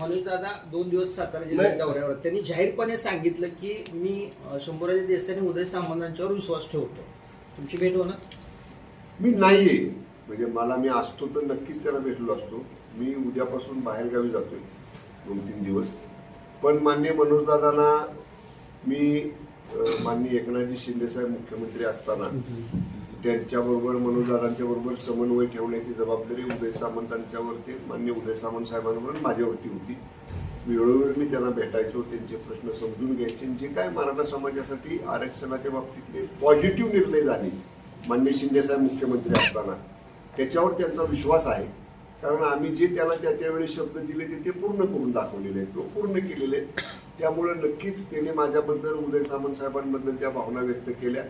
मनोज दादा 2 दिवस सातारा जिल्ह्यात दौऱ्यावर, त्यांनी जाहीरपणे सांगितलं की मी शंभूराजे देसाई आणि उदय सामंतांच्यावर विश्वास ठेवतो. तुमची भेट होणार? मी नाहीये, म्हणजे मी असतो तर नक्कीच त्याला भेटलो असतो. मी उद्यापासून बाहेरगावी जातोय 2-3 दिवस. पण माननीय मनोज दादांना मी माननीय एकनाथजी शिंदे साहेब मुख्यमंत्री असताना त्यांच्याबरोबर मनोजदादांच्या बरोबर समन्वय ठेवण्याची जबाबदारी उदय सामंतांच्यावरती, माननीय उदय सामंत साहेबांबरोबर माझ्यावरती होती. वेळोवेळी मी त्यांना भेटायचो, त्यांचे प्रश्न समजून घ्यायचे. जे काय मराठा समाजासाठी आरक्षणाच्या बाबतीतले पॉझिटिव्ह निर्णय झाले माननीय शिंदे साहेब मुख्यमंत्री असताना, त्याच्यावर त्यांचा विश्वास आहे. कारण आम्ही जे त्याला त्यावेळी शब्द दिले ते पूर्ण करून दाखवलेले आहेत, पूर्ण केलेले आहेत. त्यामुळे नक्कीच त्यांनी माझ्याबद्दल, उदय सामंत साहेबांबद्दल ज्या भावना व्यक्त केल्या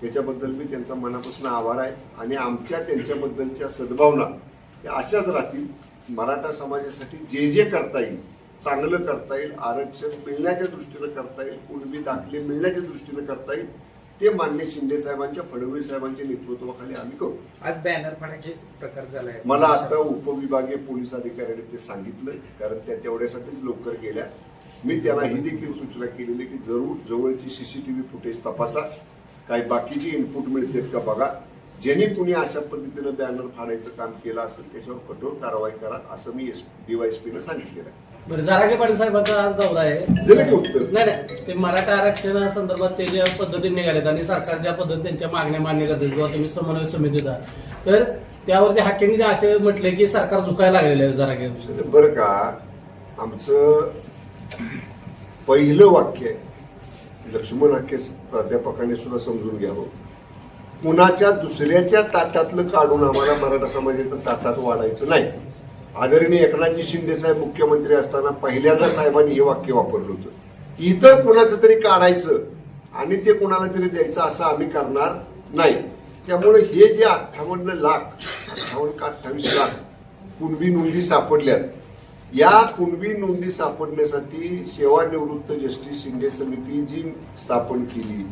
त्याच्याबद्दल मी त्यांचा मनापासून आभार आहे. आणि आमच्या त्यांच्याबद्दलच्या सद्भावना त्या अशाच राहतील. मराठा समाजासाठी जे जे करता येईल, चांगलं करता येईल, आरक्षण मिळण्याच्या दृष्टीनं करता येईल, कुणबी दाखले मिळण्याच्या दृष्टीनं करता येईल, ते माननीय शिंदे साहेबांच्या, फडणवीस साहेबांच्या नेतृत्वाखाली आम्ही करू. आज बॅनर फाडण्याचे प्रकार झालाय. मला आता उपविभागीय पोलीस अधिकाऱ्यांनी ते सांगितलं, कारण त्या तेवढ्यासाठीच लवकर गेल्या. मी त्यांना ही देखील सूचना केलेली की जरूर जवळची सीसीटीव्ही फुटेज तपासा, काही बाकीची इनपुट मिळतात का बघा. ज्यांनी कुणी अशा पद्धतीनं बॅनर फाडायचं काम केलं असेल त्याच्यावर कठोर कारवाई करा, असं मी DYSPनं सांगितलेलं आहे. बरं, जरांगे पाटील साहेबांचा आज दौरा आहे. नाही, ते मराठा आरक्षणासंदर्भात ते ज्या पद्धतीने निघालेत आणि सरकार ज्या पद्धतीने त्यांच्या मागण्या मान्य करते किंवा तुम्ही समन्वय समितीचा, तर त्यावरती हाकेंनी असे म्हटले की सरकार झुकायला लागलेलं आहे जरांगे. बरं का, आमचं पहिलं वाक्य आहे, लक्ष्मण हाके प्राध्यापकांनी सुद्धा समजून घ्यावं, कुणाच्या दुसऱ्याच्या ताटातलं काढून आम्हाला मराठा समाजाच्या ताटात वाढायचं नाही. आदरणीय एकनाथजी शिंदे साहेब मुख्यमंत्री असताना पहिल्यांदा साहेबांनी हे वाक्य वापरलं होतं, इतर कुणाचं तरी काढायचं आणि ते कुणाला तरी द्यायचं, असं आम्ही करणार नाही. त्यामुळे हे जे 58 लाख 28 लाख कुणबी नोंदी सापडल्यात, या कुणबी नोंदी सापडण्यासाठी सेवानिवृत्त जस्टिस शिंदे समिती जी स्थापन केली,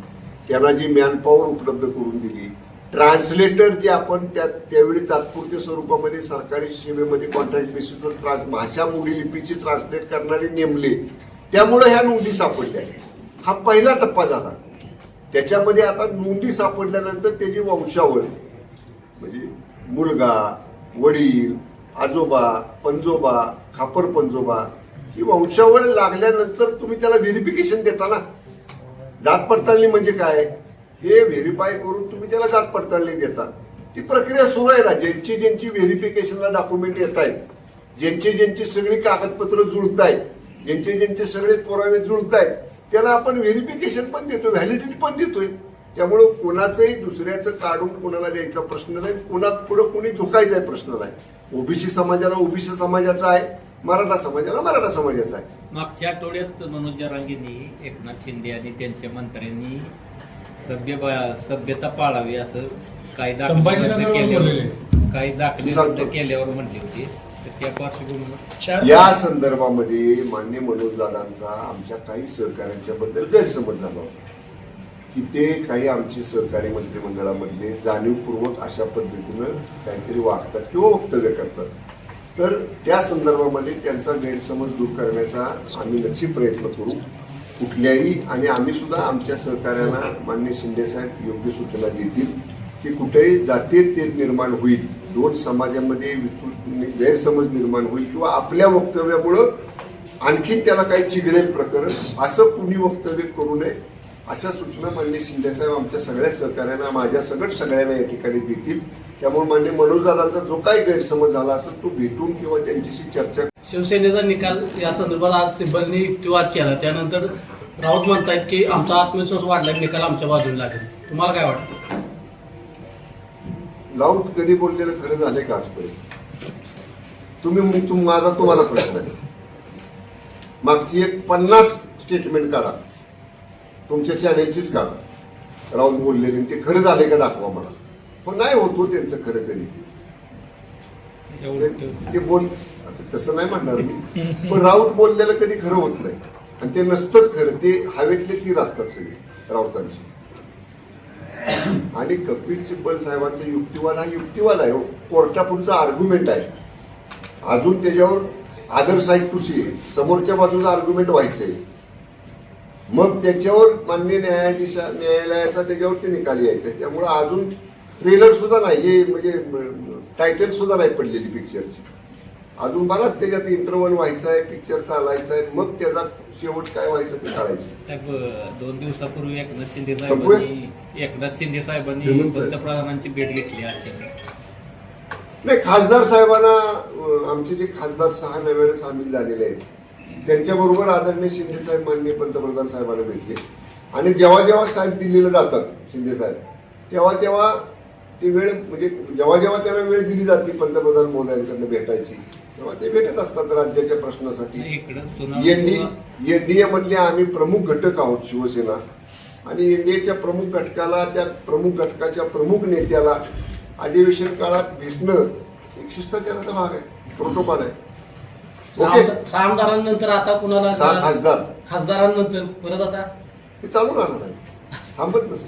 त्यांना जी मॅनपॉवर उपलब्ध करून दिली, ट्रान्सलेटर जे आपण त्यावेळी तात्पुरत्या स्वरूपामध्ये सरकारी सेवेमध्ये कॉन्ट्रॅक्ट बेसिसवर भाषा मूळ लिपीची ट्रान्सलेट करणारे नेमले, त्यामुळे ह्या नोंदी सापडल्या. हा पहिला टप्पा झाला. त्याच्यामध्ये आता नोंदी सापडल्यानंतर त्याची वंशावळ, म्हणजे मुलगा, वडील, आजोबा, पंजोबा, खापर पंजोबा, ही वंशावळ लागल्यानंतर तुम्ही त्याला व्हेरिफिकेशन देता ना. जात पडताळणी म्हणजे काय, हे व्हेरीफाय करून तुम्ही त्याला जात पडताळणी देता. ती प्रक्रिया सुरू आहे ना. ज्यांची व्हेरिफिकेशनला डॉक्युमेंट येत आहेत, ज्यांची सगळी कागदपत्र जुळत आहेत, ज्यांचे सगळे पुरावे जुळत आहेत, त्याला आपण व्हेरिफिकेशन पण देतोय, व्हॅलिडिटी पण देतोय. त्यामुळं कोणाचंही दुसऱ्याचं काढून कोणाला द्यायचा प्रश्न नाही, पुढं कोणी झुकायचा प्रश्न नाही. ओबीसी समाजाला ओबीसी समाजाचा आहे, मराठा समाजाला मराठा समाजाचा आहे. मागच्या आठवड्यात मनोज जरांगेंनी एकनाथ शिंदे आणि त्यांच्या मंत्र्यांनी सभ्यता पाळावी असं काही दाखले रद्द केल्यावर म्हणले होते. तर त्या पार्श्वभूमीवर या संदर्भामध्ये मान्य मनोज दादांचा आमच्या काही सहकाऱ्यांच्या बद्दल गैरसमज झाला होता की ते काही आमचे सहकारी मंत्रिमंडळामधले जाणीवपूर्वक अशा पद्धतीनं काहीतरी वागतात किंवा वक्तव्य करतात. तर त्या संदर्भामध्ये त्यांचा गैरसमज दूर करण्याचा आम्ही नक्की प्रयत्न करू कुठल्याही. आणि आम्ही सुद्धा आमच्या सहकार्यांना माननीय शिंदे साहेब योग्य सूचना देतील की कुठेही जातीय तेढ निर्माण होईल, दोन समाजामध्ये गैरसमज निर्माण होईल किंवा आपल्या वक्तव्यामुळं आणखीन त्याला काही चिघळेल प्रकरण, असं कुणी वक्तव्य करू नये, अशा सूचना माननीय शिंदे साहेब आमच्या सगळ्या सहकार्यांना, माझ्या सगळ्यांना या ठिकाणी देतील. त्यामुळे माननीय मनोज दादांचा जो काही गैरसमज झाला असेल तो भेटून किंवा त्यांच्याशी चर्चा. शिवसेनेचा निकाल या संदर्भात आज सिब्बलनी युक्तिवाद केला, त्यानंतर राऊत म्हणतायत की आमचा आत्मविश्वास वाढला, निकाल आमच्या बाजूला लागेल. तुम्हाला काय वाटतं? राऊत कधी बोललेलं खरं झालंय का आजपर्यंत? माझा तुम्हाला प्रश्न आहे. मागची एक 50 स्टेटमेंट काढा, तुमच्या चॅनेलचीच काढा, राऊत बोललेले ते खरं झालंय का दाखवा मला. पण नाही होतो त्यांचं खरं कधी. ते बोल तसं नाही म्हणणार मी, पण राऊत बोललेलं कधी खरं होत नाही आणि ते नसतंच खरं. ते हवेतले तीर असतात सगळे राऊतांचे. आणि कपिल सिब्बल साहेबांचा युक्तिवाद हा युक्तिवाद आहे, कोर्टापुढचा आर्ग्युमेंट आहे. अजून त्याच्यावर अदर साईड टू सी, समोरच्या बाजूचा आर्ग्युमेंट व्हायचंय, मग त्याच्यावर मान्य न्यायालयाचा त्याच्यावरती निकाल यायचा. त्यामुळे अजून ट्रेलर सुद्धा नाही, हे म्हणजे टायटल सुद्धा नाही पडलेली पिक्चरची. अजून बराच त्याच्यात इंटरव्हल व्हायचा आहे, पिक्चर चालायचा आहे, मग त्याचा शेवट काय व्हायचं ते कळायचं. 2 दिवसापूर्वी एकनाथ शिंदे संपूया? साहेबांनी पंतप्रधानांची भेट घेतली आहे. नाही, खासदार साहेबांना आमचे जे खासदार 6 नव्याने सामील झालेले आहेत त्यांच्याबरोबर आदरणीय शिंदे साहेब माननीय पंतप्रधान साहेबांना भेटले. आणि जेव्हा जेव्हा साहेब दिल्लीला जातात शिंदे साहेब, तेव्हा तेव्हा ती वेळ म्हणजे जेव्हा त्यांना वेळ दिली जाते पंतप्रधान मोदयांकडनं भेटायची, तेव्हा ते भेटत असतात राज्याच्या प्रश्नासाठी. एनडीए मधले आम्ही प्रमुख घटक आहोत शिवसेना, आणि एनडीएच्या प्रमुख घटकाला, त्या प्रमुख घटकाच्या प्रमुख नेत्याला अधिवेशन काळात भेटणं एक शिष्टाचाराचा भाग आहे, प्रोटोकॉल आहे. ओके, 6 आमदारांनंतर आता कुणाला 6 खासदार खासदारांनंतर परत आता हे चालू राहणार आहे, थांबत नसतं.